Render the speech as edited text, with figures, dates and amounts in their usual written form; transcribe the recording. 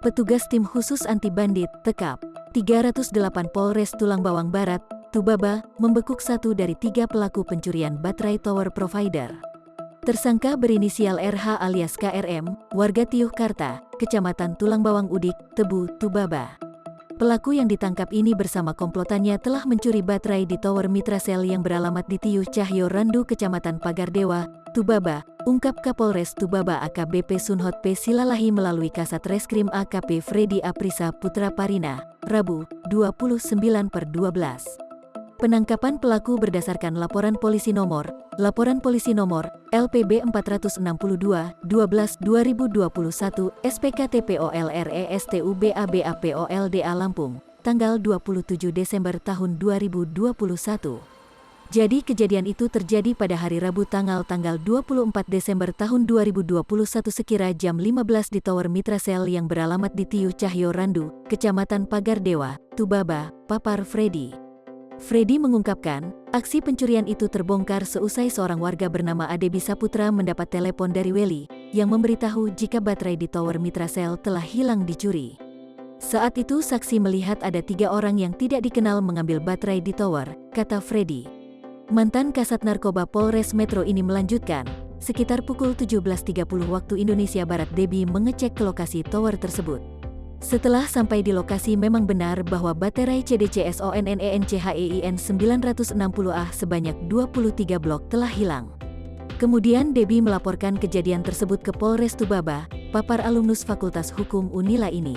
Petugas tim khusus anti bandit, Tekap, 308 Polres Tulang Bawang Barat, Tubaba, membekuk satu dari 3 pelaku pencurian baterai tower provider. Tersangka berinisial RH alias KRM, warga Tiuh Karta, Kecamatan Tulang Bawang Udik, Tebu, Tubaba. Pelaku yang ditangkap ini bersama komplotannya telah mencuri baterai di tower Mitrasel yang beralamat di Tiuh Cahyo Randu, Kecamatan Pagardewa, Tubaba, ungkap Kapolres Tubaba AKBP Sunhot P. Silalahi melalui Kasat Reskrim AKP Freddy Aprisa Putra Parina, Rabu, 29/12. Penangkapan pelaku berdasarkan laporan polisi nomor LPB 462/12/2021 SPKTPOLRESTUBABAPOLDA Lampung, tanggal 27 Desember tahun 2021. Jadi kejadian itu terjadi pada hari Rabu tanggal 24 Desember tahun 2021 sekira jam 15 di Tower Mitrasel yang beralamat di Tiuh Cahyo Randu, Kecamatan Pagardewa, Tubaba, papar Freddy. Freddy mengungkapkan, aksi pencurian itu terbongkar seusai seorang warga bernama Adebi Saputra mendapat telepon dari Weli, yang memberitahu jika baterai di Tower Mitrasel telah hilang dicuri. Saat itu saksi melihat ada 3 orang yang tidak dikenal mengambil baterai di tower, kata Freddy. Mantan Kasat Narkoba Polres Metro ini melanjutkan, sekitar pukul 17.30 waktu Indonesia Barat Debi mengecek ke lokasi tower tersebut. Setelah sampai di lokasi memang benar bahwa baterai CDCSONNENCHEIN 960A sebanyak 23 blok telah hilang. Kemudian Debi melaporkan kejadian tersebut ke Polres Tubaba, papar alumnus Fakultas Hukum Unila ini.